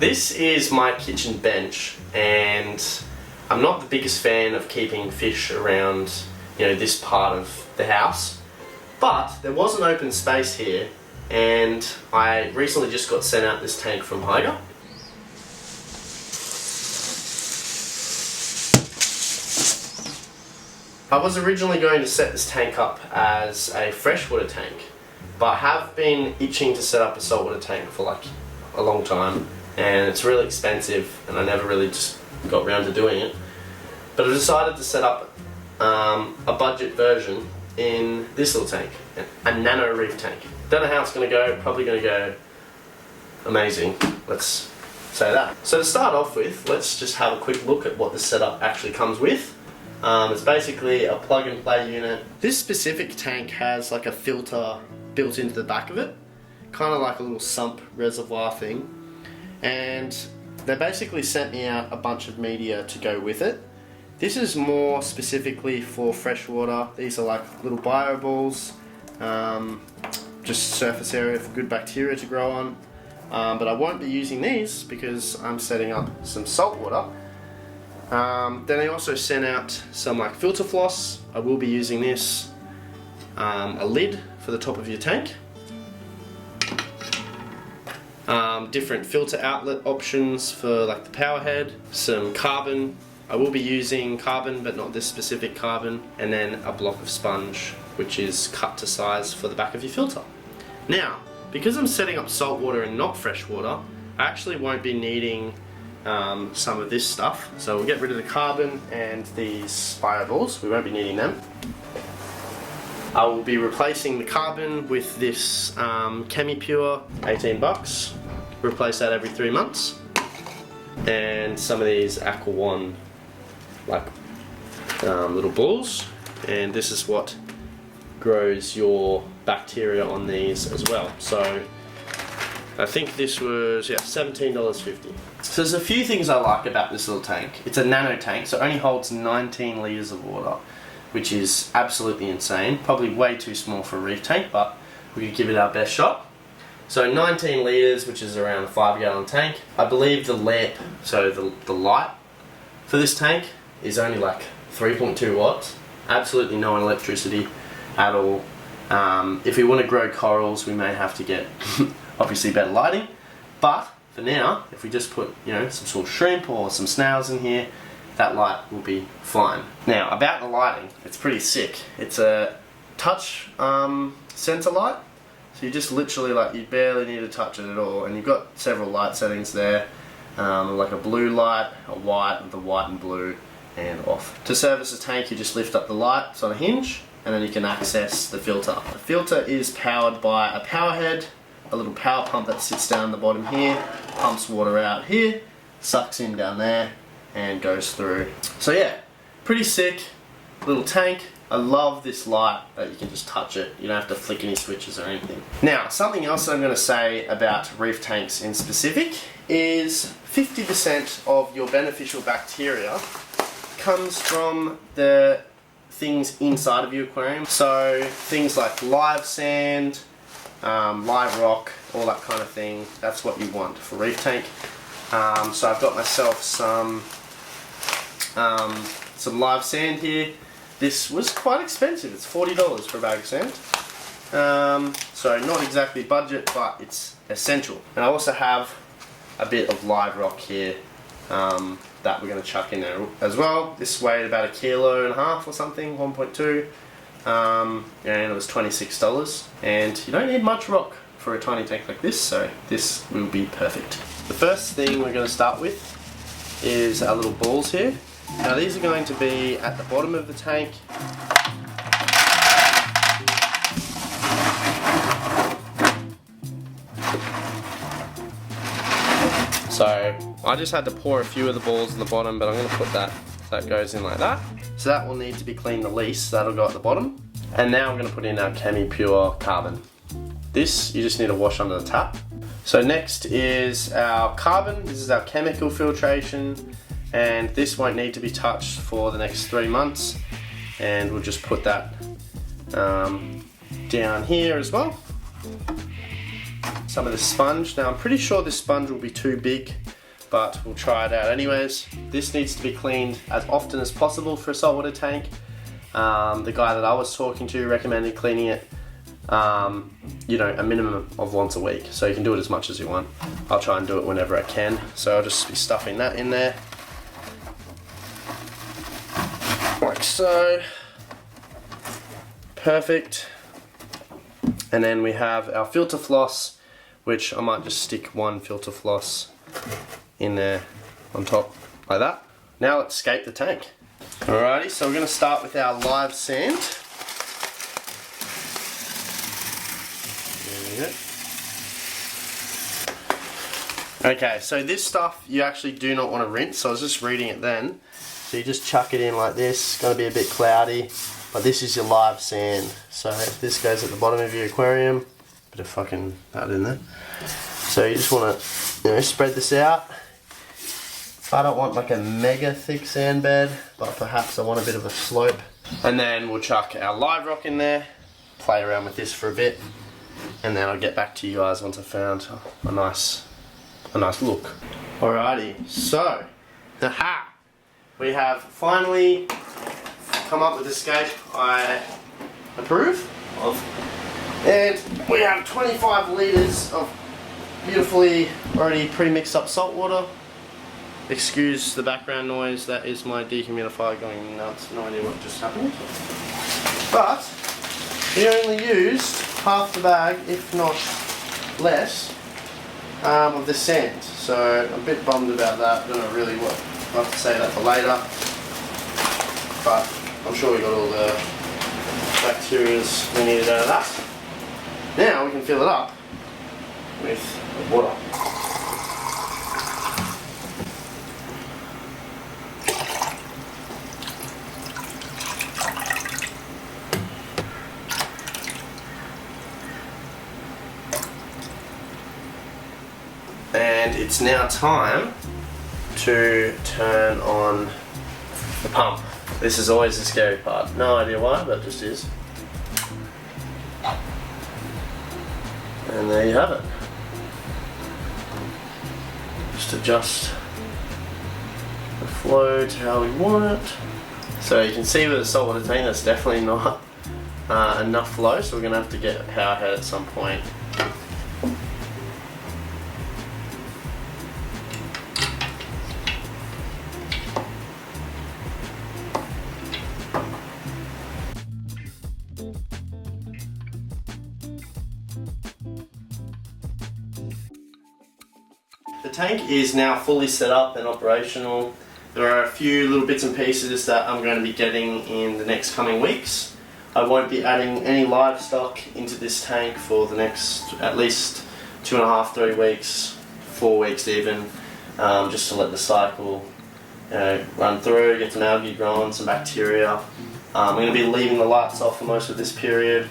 This is my kitchen bench, and I'm not the biggest fan of keeping fish around, this part of the house, but there was an open space here, and I recently just got sent out this tank from Hygger. I was originally going to set this tank up as a freshwater tank, but have been itching to set up a saltwater tank for like a long time, and it's really expensive and I never really just got around to doing it. But I decided to set up a budget version in this little tank, a Nano reef tank. Don't know how it's going to go, probably going to go amazing, let's say that. So to start off with, let's just have a quick look at what the setup actually comes with. It's basically a plug and play unit. This specific tank has like a filter built into the back of it, kind of like a little sump reservoir thing, and they basically sent me out a bunch of media to go with it. This is more specifically for freshwater. These are like little bio balls, just surface area for good bacteria to grow on, but I won't be using these because I'm setting up some saltwater. Then they also sent out some like filter floss. I will be using this, a lid for the top of your tank, different filter outlet options for like the power head, some carbon. I will be using carbon, but not this specific carbon, and then a block of sponge which is cut to size for the back of your filter. Now, because I'm setting up saltwater and not freshwater, I actually won't be needing some of this stuff. So we'll get rid of the carbon and these bio balls, we won't be needing them. I will be replacing the carbon with this ChemiPure, 18 bucks. Replace that every 3 months. And some of these Aqua One like little balls, and this is what grows your bacteria on these as well. So I think this was $17.50. So there's a few things I like about this little tank. It's a nano tank, so it only holds 19 litres of water, which is absolutely insane. Probably way too small for a reef tank, but we could give it our best shot. So 19 litres, which is around a 5-gallon tank. I believe the lamp, so the light for this tank is only like 3.2 watts. Absolutely no electricity at all. If we want to grow corals, we may have to get obviously better lighting, but for now, if we just put some sort of shrimp or some snails in here, that light will be fine. Now about the lighting, it's pretty sick. It's a touch sensor light, so you just literally you barely need to touch it at all, and you've got several light settings there, like a blue light, a white, the white and blue, and off. To service the tank, you just lift up the light, it's on a hinge, and then you can access the filter. The filter is powered by a power head, a little power pump that sits down the bottom here, pumps water out here, sucks in down there, and goes through. So yeah, pretty sick little tank. I love this light that you can just touch it. You don't have to flick any switches or anything. Now, something else I'm going to say about reef tanks in specific is 50% of your beneficial bacteria comes from the things inside of your aquarium. So things like live sand, live rock, all that kind of thing. That's what you want for reef tank. So I've got myself some live sand here. This was quite expensive. It's $40 for a bag of sand. So not exactly budget, but it's essential. And I also have a bit of live rock here that we're going to chuck in there as well. This weighed about 1.5 kilos or something, 1.2. And it was $26, and you don't need much rock for a tiny tank like this, so this will be perfect. The first thing we're going to start with is our little balls here. Now these are going to be at the bottom of the tank. So I just had to pour a few of the balls in the bottom, but I'm going to put that so that goes in like that. So that will need to be cleaned the least, so that'll go at the bottom. And now I'm going to put in our ChemiPure carbon. This you just need to wash under the tap. So next is our carbon. This is our chemical filtration, and this won't need to be touched for the next 3 months. And we'll just put that down here as well. some of this sponge. Now I'm pretty sure this sponge will be too big, but we'll try it out anyways. This needs to be cleaned as often as possible for a saltwater tank. The guy that I was talking to recommended cleaning it, you know, a minimum of once a week. So you can do it as much as you want. I'll try and do it whenever I can. So I'll just be stuffing that in there. Like so. Perfect. And then we have our filter floss, which I might just stick one filter floss in there on top like that. Now let's scape the tank. Alrighty, so we're going to start with our live sand. There we go. Okay, so this stuff you actually do not want to rinse, so I was just reading it then. So you just chuck it in like this. It's going to be a bit cloudy, but this is your live sand. So this goes at the bottom of your aquarium. Bit of fucking that in there. So you just want to, you know, spread this out. I don't want like a mega thick sand bed, but perhaps I want a bit of a slope. And then we'll chuck our live rock in there, play around with this for a bit, and then I'll get back to you guys once I've found a nice look. Alrighty, so, haha, we have finally come up with a scape I approve of, and we have 25 litres of beautifully already pre-mixed up salt water. Excuse the background noise, that is my dehumidifier going nuts, no idea what just happened. But we only used half the bag, if not less, of the sand. So I'm a bit bummed about that. I don't know really what, I'll have to say that for later. But I'm sure we got all the bacterias we needed out of that. Now we can fill it up with water. And it's now time to turn on the pump. This is always the scary part. No idea why, but it just is. And there you have it. Just adjust the flow to how we want it. So you can see with the saltwater tank, that's definitely not enough flow, so we're going to have to get a power head at some point. The tank is now fully set up and operational. There are a few little bits and pieces that I'm going to be getting in the next coming weeks. I won't be adding any livestock into this tank for the next at least 2.5, 3 weeks, 4 weeks even, just to let the cycle run through, get some algae growing, some bacteria. I'm going to be leaving the lights off for most of this period.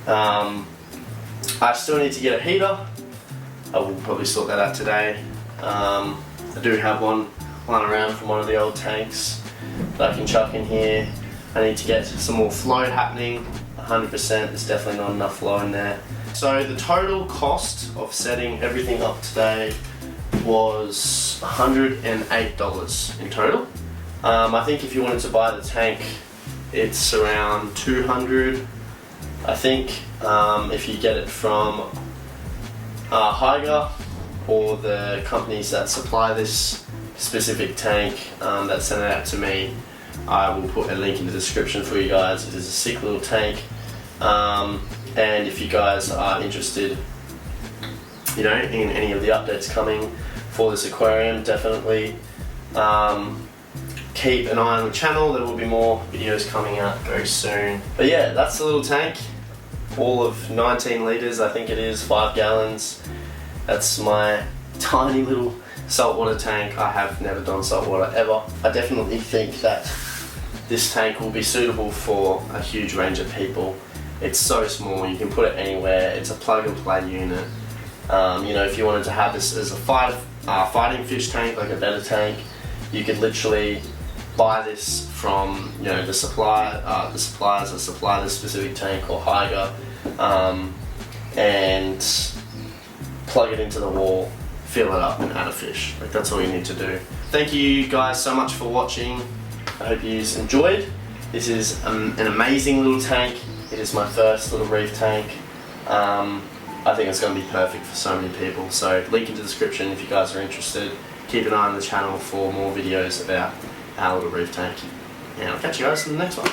I still need to get a heater. I will probably sort that out today. I do have one lying around from one of the old tanks that I can chuck in here. I need to get some more flow happening. 100%, there's definitely not enough flow in there. So the total cost of setting everything up today was $108 in total. I think if you wanted to buy the tank, it's around $200. I think if you get it from Hygger or the companies that supply this specific tank that sent it out to me, I will put a link in the description for you guys. It is a sick little tank, and if you guys are interested, you know, in any of the updates coming for this aquarium, definitely keep an eye on the channel. There will be more videos coming out very soon. But yeah, that's the little tank. All of 19 litres, I think it is, 5 gallons. That's my tiny little saltwater tank. I have never done saltwater ever. I definitely think that this tank will be suitable for a huge range of people. It's so small, you can put it anywhere. It's a plug and play unit. You know, if you wanted to have this as a fighting fish tank, like a betta tank, you could literally buy this from, you know, the suppliers that supply this specific tank, or Hygger, and plug it into the wall, fill it up and add a fish. Like that's all you need to do. Thank you guys so much for watching. I hope you enjoyed. This is an amazing little tank. It is my first little reef tank. I think it's going to be perfect for so many people. So link in the description if you guys are interested. Keep an eye on the channel for more videos about our little reef tank. And I'll catch you guys in the next one.